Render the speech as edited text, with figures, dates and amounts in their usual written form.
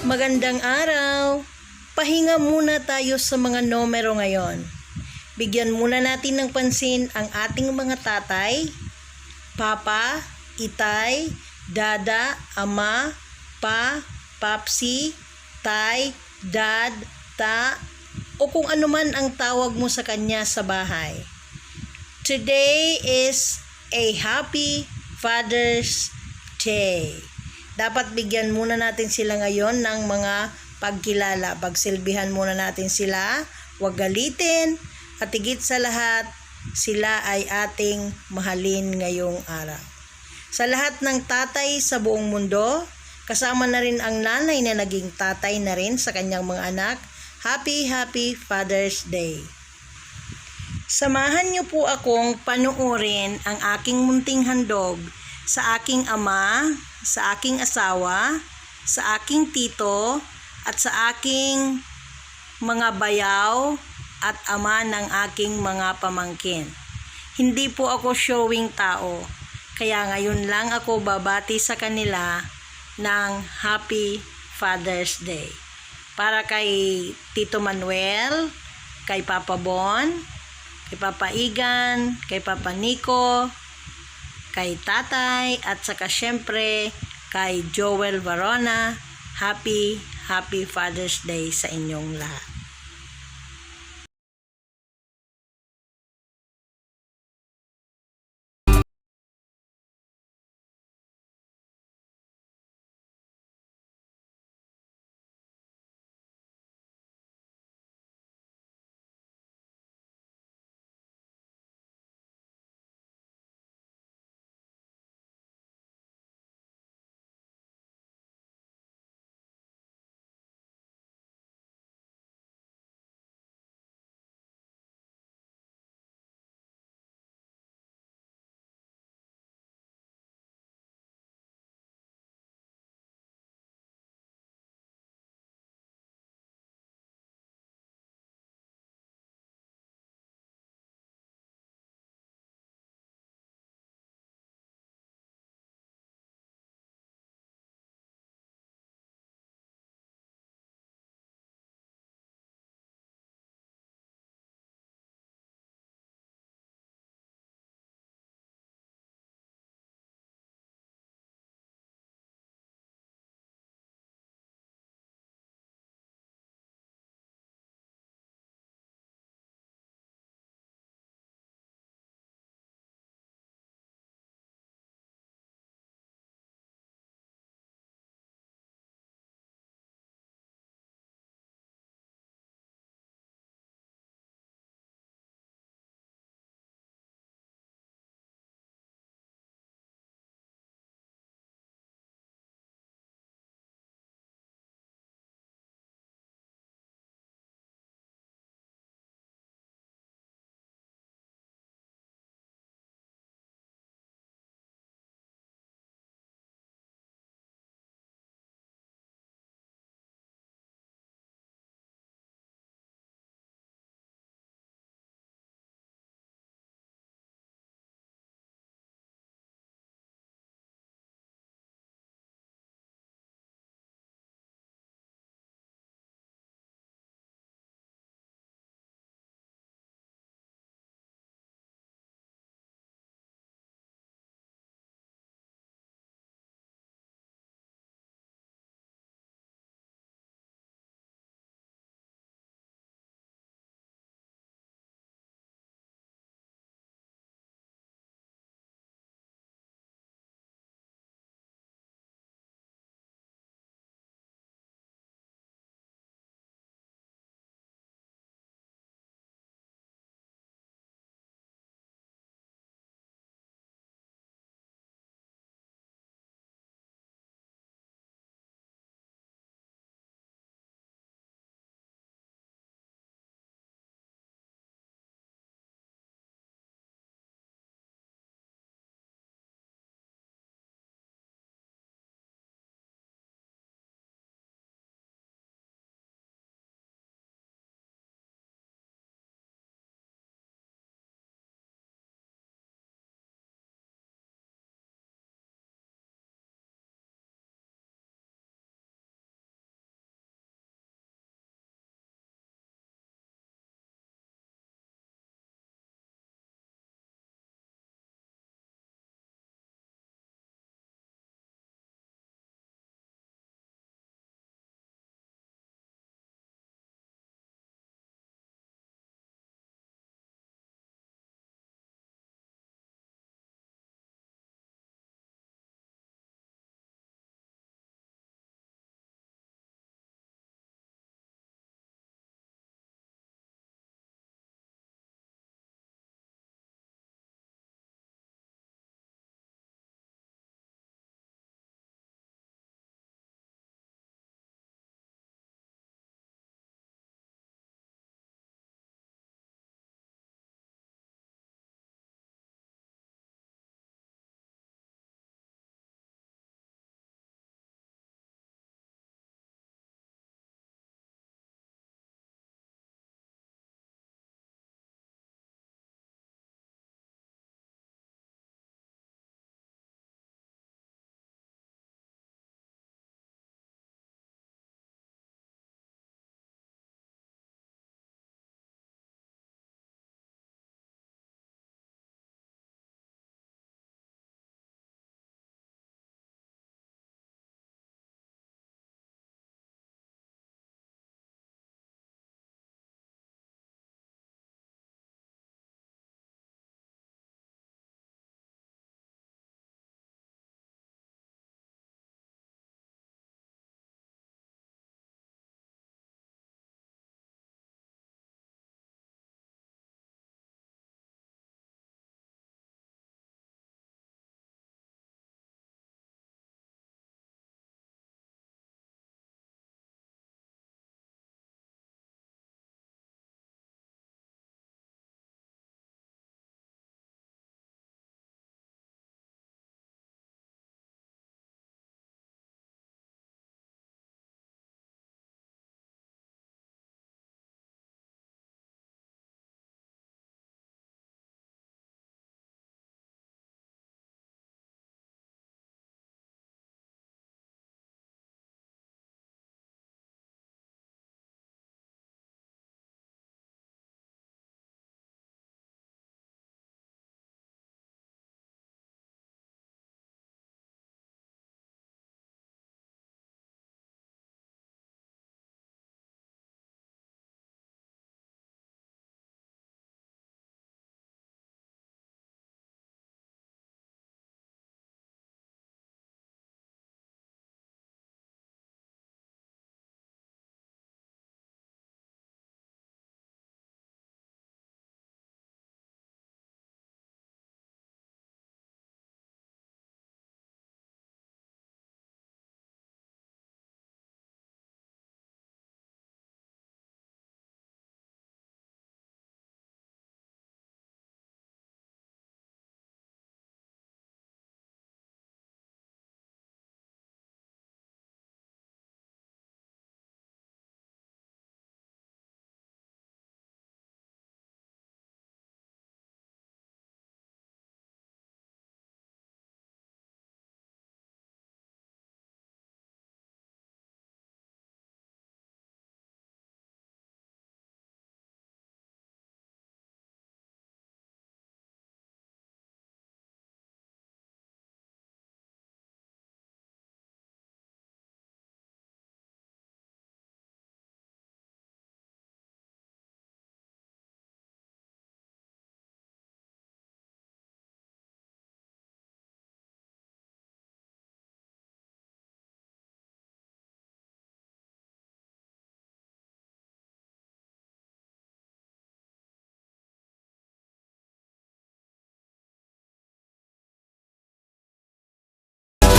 Magandang araw! Pahinga muna tayo sa mga numero ngayon. Bigyan muna natin ng pansin ang ating mga tatay, papa, itay, dada, ama, pa, papsi, tay, dad, ta, o kung ano man ang tawag mo sa kanya sa bahay. Today is a happy Father's Day. Dapat bigyan muna natin sila ngayon ng mga pagkilala. Pagsilbihan muna natin sila, huwag galitin, at higit sa lahat, sila ay ating mahalin ngayong araw. Sa lahat ng tatay sa buong mundo, kasama na rin ang nanay na naging tatay na rin sa kanyang mga anak, Happy Father's Day. Samahan niyo po akong panuorin ang aking munting handog sa aking ama, sa aking asawa, sa aking tito, at sa aking mga bayaw at ama ng aking mga pamangkin. Hindi po ako showing tao, kaya ngayon lang ako babati sa kanila ng Happy Father's Day. Para kay Tito Manuel, kay Papa Bon, kay Papa Igan, kay Papa Nico, kay tatay, at saka syempre kay Joel Varona. Happy Father's Day sa inyong lahat.